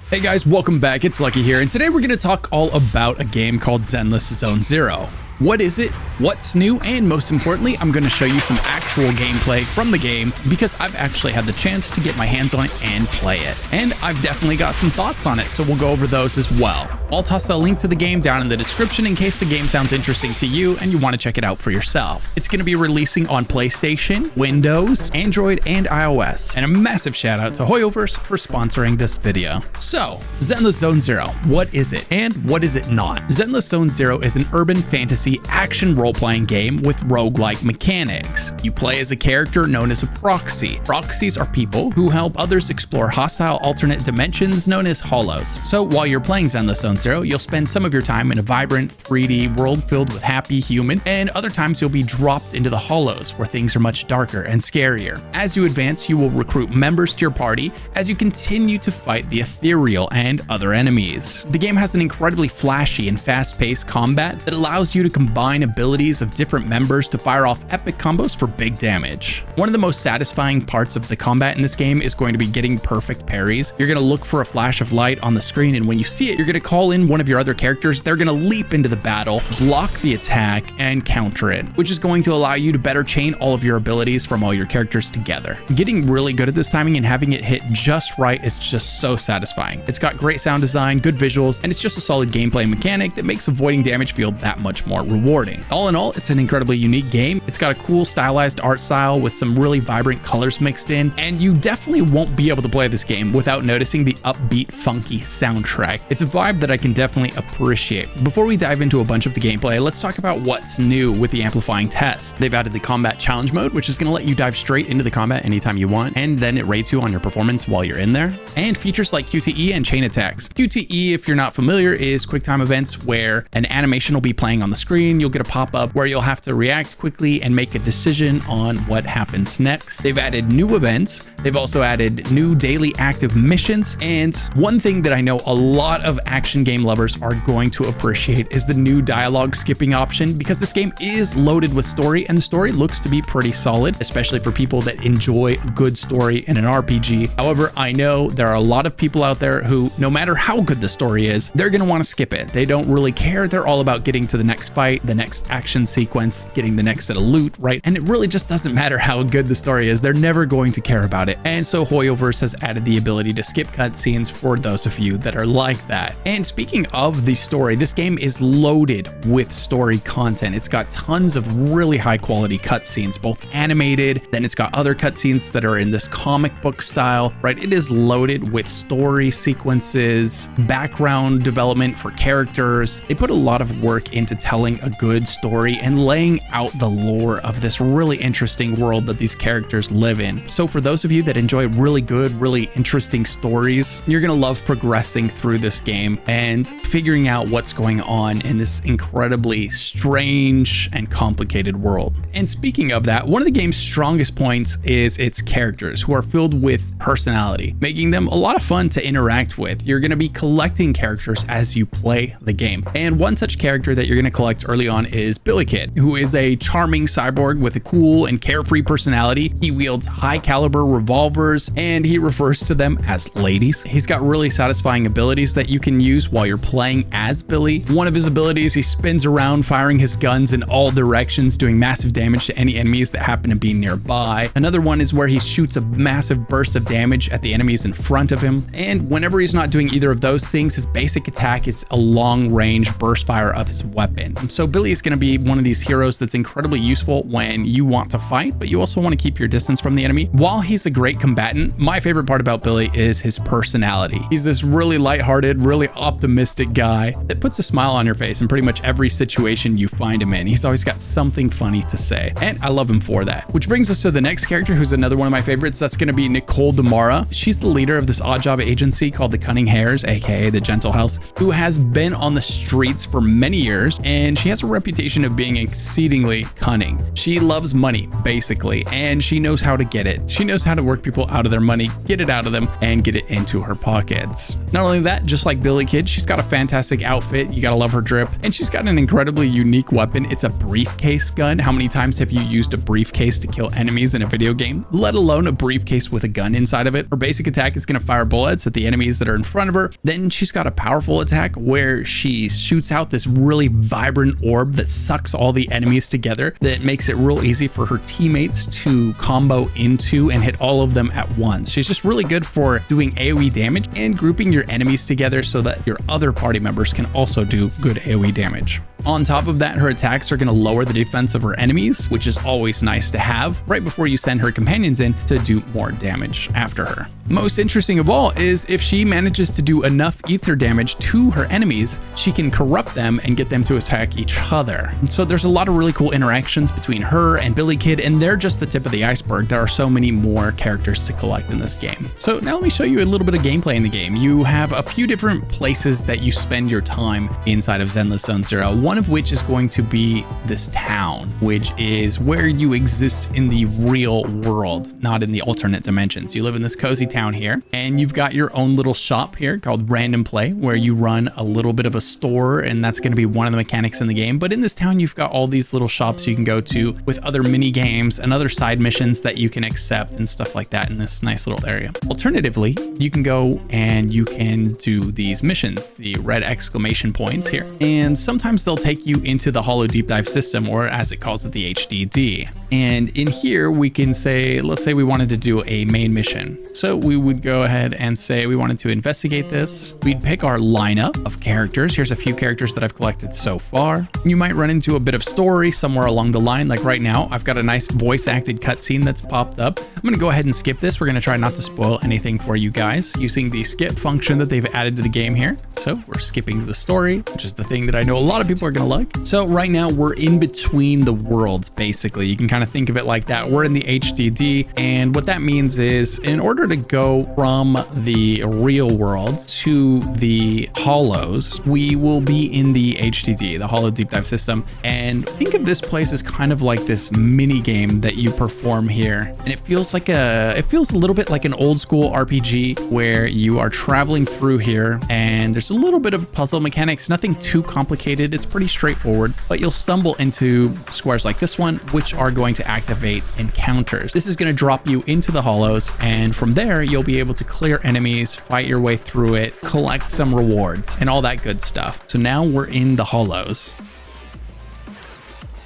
Hey guys, welcome back. It's Lucky here, and today we're going to talk all about a game called Zenless Zone Zero. What is it? What's new? And most importantly, I'm going to show you some actual gameplay from the game because I've actually had the chance to get my hands on it and play it. And I've definitely got some thoughts on it, so we'll go over those as well. I'll toss a link to the game down in the description in case the game sounds interesting to you and you want to check it out for yourself. It's going to be releasing on PlayStation, Windows, Android, and iOS. And a massive shout out to miHoYo for sponsoring this video. So, Zenless Zone Zero, what is it and what is it not? Zenless Zone Zero is an urban fantasy action role-playing game with roguelike mechanics. You play as a character known as a proxy. Proxies are people who help others explore hostile alternate dimensions known as hollows. So while you're playing Zenless Zone Zero, you'll spend some of your time in a vibrant 3D world filled with happy humans, and other times you'll be dropped into the hollows where things are much darker and scarier. As you advance, you will recruit members to your party as you continue to fight the ethereal and other enemies. The game has an incredibly flashy and fast-paced combat that allows you to combine abilities of different members to fire off epic combos for big damage. One of the most satisfying parts of the combat in this game is going to be getting perfect parries. You're going to look for a flash of light on the screen, and when you see it, you're going to call in one of your other characters. They're going to leap into the battle, block the attack, and counter it, which is going to allow you to better chain all of your abilities from all your characters together. Getting really good at this timing and having it hit just right is just so satisfying. It's got great sound design, good visuals, and it's just a solid gameplay mechanic that makes avoiding damage feel that much more rewarding. All in all, it's an incredibly unique game. It's got a cool stylized art style with some really vibrant colors mixed in, and you definitely won't be able to play this game without noticing the upbeat, funky soundtrack. It's a vibe that I can definitely appreciate. Before we dive into a bunch of the gameplay, let's talk about what's new with the Amplifying test. They've added the combat challenge mode, which is going to let you dive straight into the combat anytime you want, and then it rates you on your performance while you're in there. And features like QTE and chain attacks. QTE, if you're not familiar, is quick time events where an animation will be playing on the screen. You'll get a pop-up where you'll have to react quickly and make a decision on what happens next. They've added new events. They've also added new daily active missions. And one thing that I know a lot of action game lovers are going to appreciate is the new dialogue skipping option, because this game is loaded with story, and the story looks to be pretty solid, especially for people that enjoy a good story in an RPG. However, I know there are a lot of people out there who, no matter how good the story is, they're going to want to skip it. They don't really care. They're all about getting to the next fight, the next action sequence, getting the next set of loot, right? And it really just doesn't matter how good the story is. They're never going to care about it. And so miHoYo has added the ability to skip cutscenes for those of you that are like that. And speaking of the story, this game is loaded with story content. It's got tons of really high quality cutscenes, both animated, then it's got other cutscenes that are in this comic book style, right? It is loaded with story sequences, background development for characters. They put a lot of work into telling a good story and laying out the lore of this really interesting world that these characters live in. So for those of you that enjoy really good, really interesting stories, you're going to love progressing through this game and figuring out what's going on in this incredibly strange and complicated world. And speaking of that, one of the game's strongest points is its characters, who are filled with personality, making them a lot of fun to interact with. You're going to be collecting characters as you play the game. And one such character that you're going to collect early on is Billy Kid, who is a charming cyborg with a cool and carefree personality. He wields high caliber revolvers and he refers to them as ladies. He's got really satisfying abilities that you can use while you're playing as Billy. One of his abilities, he spins around firing his guns in all directions, doing massive damage to any enemies that happen to be nearby. Another one is where he shoots a massive burst of damage at the enemies in front of him. And whenever he's not doing either of those things, his basic attack is a long range burst fire of his weapon. So Billy is going to be one of these heroes that's incredibly useful when you want to fight, but you also want to keep your distance from the enemy. While he's a great combatant, my favorite part about Billy is his personality. He's this really lighthearted, really optimistic guy that puts a smile on your face in pretty much every situation you find him in. He's always got something funny to say, and I love him for that. Which brings us to the next character, who's another one of my favorites. That's going to be Nicole Demara. She's the leader of this odd job agency called the Cunning Hares, aka the Gentle House, who has been on the streets for many years, and and she has a reputation of being exceedingly cunning. She loves money, basically, and she knows how to get it. She knows how to work people out of their money, get it out of them, and get it into her pockets. Not only that, just like Billy Kid, she's got a fantastic outfit. You gotta love her drip, and she's got an incredibly unique weapon. It's a briefcase gun. How many times have you used a briefcase to kill enemies in a video game, let alone a briefcase with a gun inside of it? Her basic attack is gonna fire bullets at the enemies that are in front of her. Then she's got a powerful attack where she shoots out this really vibrant orb that sucks all the enemies together, that makes it real easy for her teammates to combo into and hit all of them at once. She's just really good for doing AoE damage and grouping your enemies together so that your other party members can also do good AoE damage. On top of that, her attacks are going to lower the defense of her enemies, which is always nice to have right before you send her companions in to do more damage after her. Most interesting of all is if she manages to do enough ether damage to her enemies, she can corrupt them and get them to attack each other. And so there's a lot of really cool interactions between her and Billy Kid, and they're just the tip of the iceberg. There are so many more characters to collect in this game. So now let me show you a little bit of gameplay in the game. You have a few different places that you spend your time inside of Zenless Zone Zero. One of which is going to be this town, which is where you exist in the real world, not in the alternate dimensions. You live in this cozy town here, and you've got your own little shop here called Random Play, where you run a little bit of a store, and that's going to be one of the mechanics in the game. But in this town, you've got all these little shops you can go to with other mini games and other side missions that you can accept and stuff like that in this nice little area. Alternatively, you can go and you can do these missions, the red exclamation points here, and sometimes they'll take you into the Hollow Deep Dive system, or as it calls it, the HDD. And in here we can say, let's say we wanted to do a main mission. So we would go ahead and say we wanted to investigate this. We'd pick our lineup of characters. Here's a few characters that I've collected so far. You might run into a bit of story somewhere along the line. Like right now, I've got a nice voice acted cutscene that's popped up. I'm gonna go ahead and skip this. We're gonna try not to spoil anything for you guys using the skip function that they've added to the game here. So we're skipping the story, which is the thing that I know a lot of people are gonna like. So right now we're in between the worlds, basically. You can kind of think of it like that. We're in the HDD, and what that means is in order to go from the real world to the hollows, we will be in the HDD, the Hollow Deep Dive system. And think of this place as kind of like this mini game that you perform here. And it feels a little bit like an old school RPG where you are traveling through here, and there's a little bit of puzzle mechanics, nothing too complicated. It's pretty straightforward, but you'll stumble into squares like this one, which are going to activate encounters. This is going to drop you into the hollows, and from there you'll be able to clear enemies, fight your way through it, collect some rewards, and all that good stuff. So now we're in the hollows,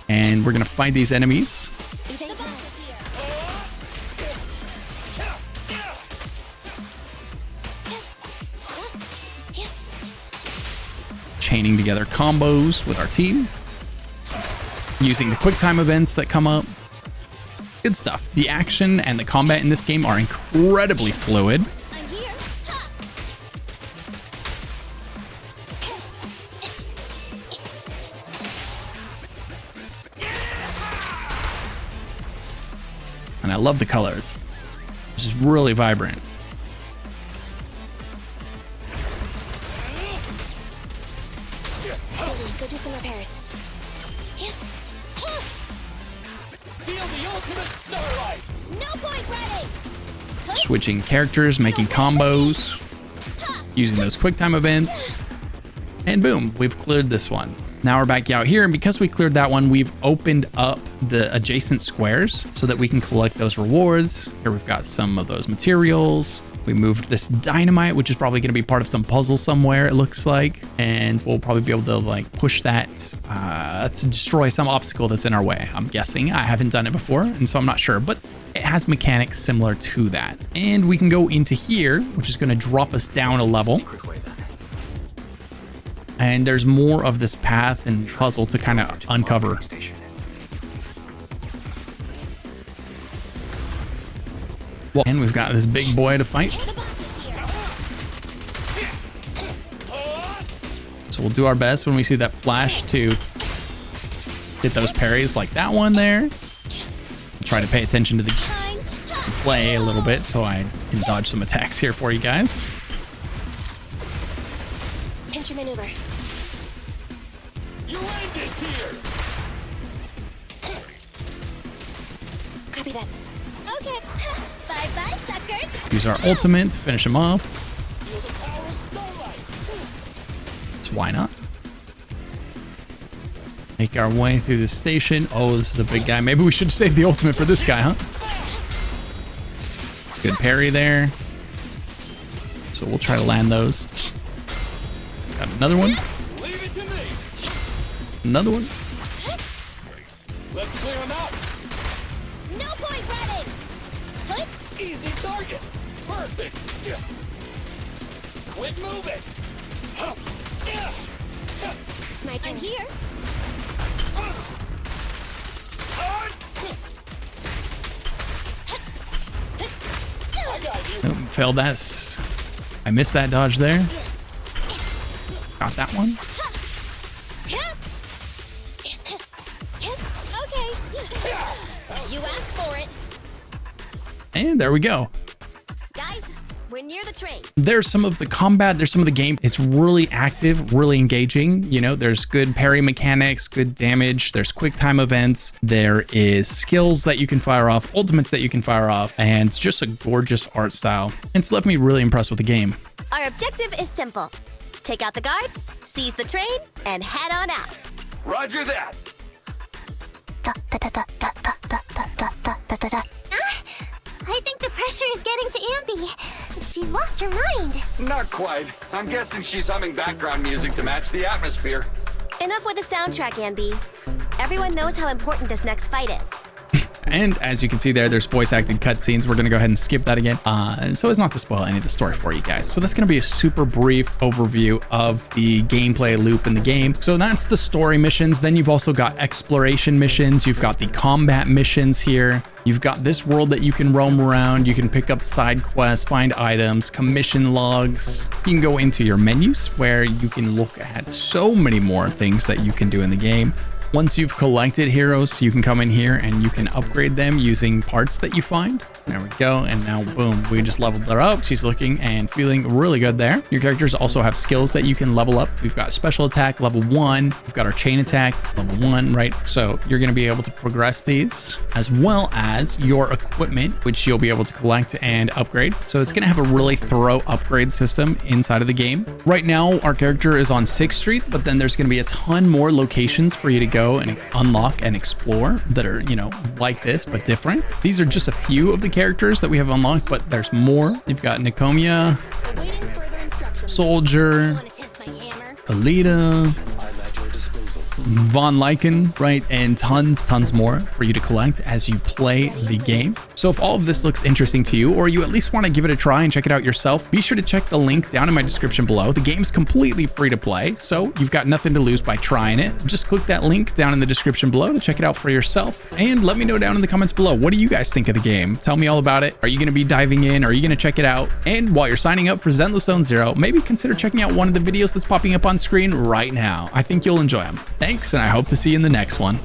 and we're going to fight these enemies. Chaining together combos with our team, using the quick time events that come up. Good stuff. The action and the combat in this game are incredibly fluid. And I love the colors. It's just really vibrant. Go do some repairs. Feel the ultimate starlight. No point ready. Switching characters, making combos, using those quick time events, and boom, we've cleared this one. Now we're back out here, and because we cleared that one, we've opened up the adjacent squares so that we can collect those rewards. Here we've got some of those materials. We moved this dynamite, which is probably going to be part of some puzzle somewhere, it looks like. And we'll probably be able to like push that to destroy some obstacle that's in our way. I'm guessing. I haven't done it before, and so I'm not sure, but it has mechanics similar to that. And we can go into here, which is going to drop us down a level. And there's more of this path and puzzle to kind of uncover. Well, and we've got this big boy to fight. So we'll do our best when we see that flash to hit those parries like that one there. Try to pay attention to the play a little bit so I can dodge some attacks here for you guys. Pinch your maneuver. Your end is here! Copy that. Okay. Bye-bye, suckers. Use our ultimate to finish him off. Feel the power of starlight! So why not? Make our way through the station. Oh, this is a big guy. Maybe we should save the ultimate for this guy, huh? Good parry there. So we'll try to land those. Got another one. Leave it to me! Another one. Let's clear him out! No point running. Huh? Easy target! Perfect! Quit moving! My turn here. I got you! Oh, failed that. I missed that dodge there. Got that one. Okay. You asked for it. And there we go. Guys, we're near the train. There's some of the combat, there's some of the game. It's really active, really engaging. You know, there's good parry mechanics, good damage, there's quick time events, there is skills that you can fire off, ultimates that you can fire off, and it's just a gorgeous art style. It's left me really impressed with the game. Our objective is simple. Take out the guards, seize the train, and head on out. Roger that! I think the pressure is getting to Ambi. She's lost her mind. Not quite. I'm guessing she's humming background music to match the atmosphere. Enough with the soundtrack, Ambi. Everyone knows how important this next fight is. And as you can see there, there's voice acted cutscenes. We're going to go ahead and skip that again, so as not to spoil any of the story for you guys. So that's going to be a super brief overview of the gameplay loop in the game. So that's the story missions. Then you've also got exploration missions. You've got the combat missions here. You've got this world that you can roam around. You can pick up side quests, find items, commission logs. You can go into your menus where you can look at so many more things that you can do in the game. Once you've collected heroes, you can come in here and you can upgrade them using parts that you find. There we go. And now, boom, we just leveled her up. She's looking and feeling really good there. Your characters also have skills that you can level up. We've got special attack, level 1. We've got our chain attack, level 1, right? So you're going to be able to progress these, as well as your equipment, which you'll be able to collect and upgrade. So it's going to have a really thorough upgrade system inside of the game. Right now, our character is on 6th Street, but then there's going to be a ton more locations for you to go and unlock and explore that are, you know, like this, but different. These are just a few of the characters that we have unlocked, but there's more. You've got Nikomia, Awaiting further instructions. Soldier, Wanna test my hammer? Alita, Von Lycan, right? And tons more for you to collect as you play the game. So if all of this looks interesting to you, or you at least want to give it a try and check it out yourself, be sure to check the link down in my description below. The game's completely free to play, so you've got nothing to lose by trying it. Just click that link down in the description below to check it out for yourself. And let me know down in the comments below, what do you guys think of the game? Tell me all about it. Are you going to be diving in? Are you going to check it out? And while you're signing up for Zenless Zone Zero, maybe consider checking out one of the videos that's popping up on screen right now. I think you'll enjoy them. Thanks, and I hope to see you in the next one.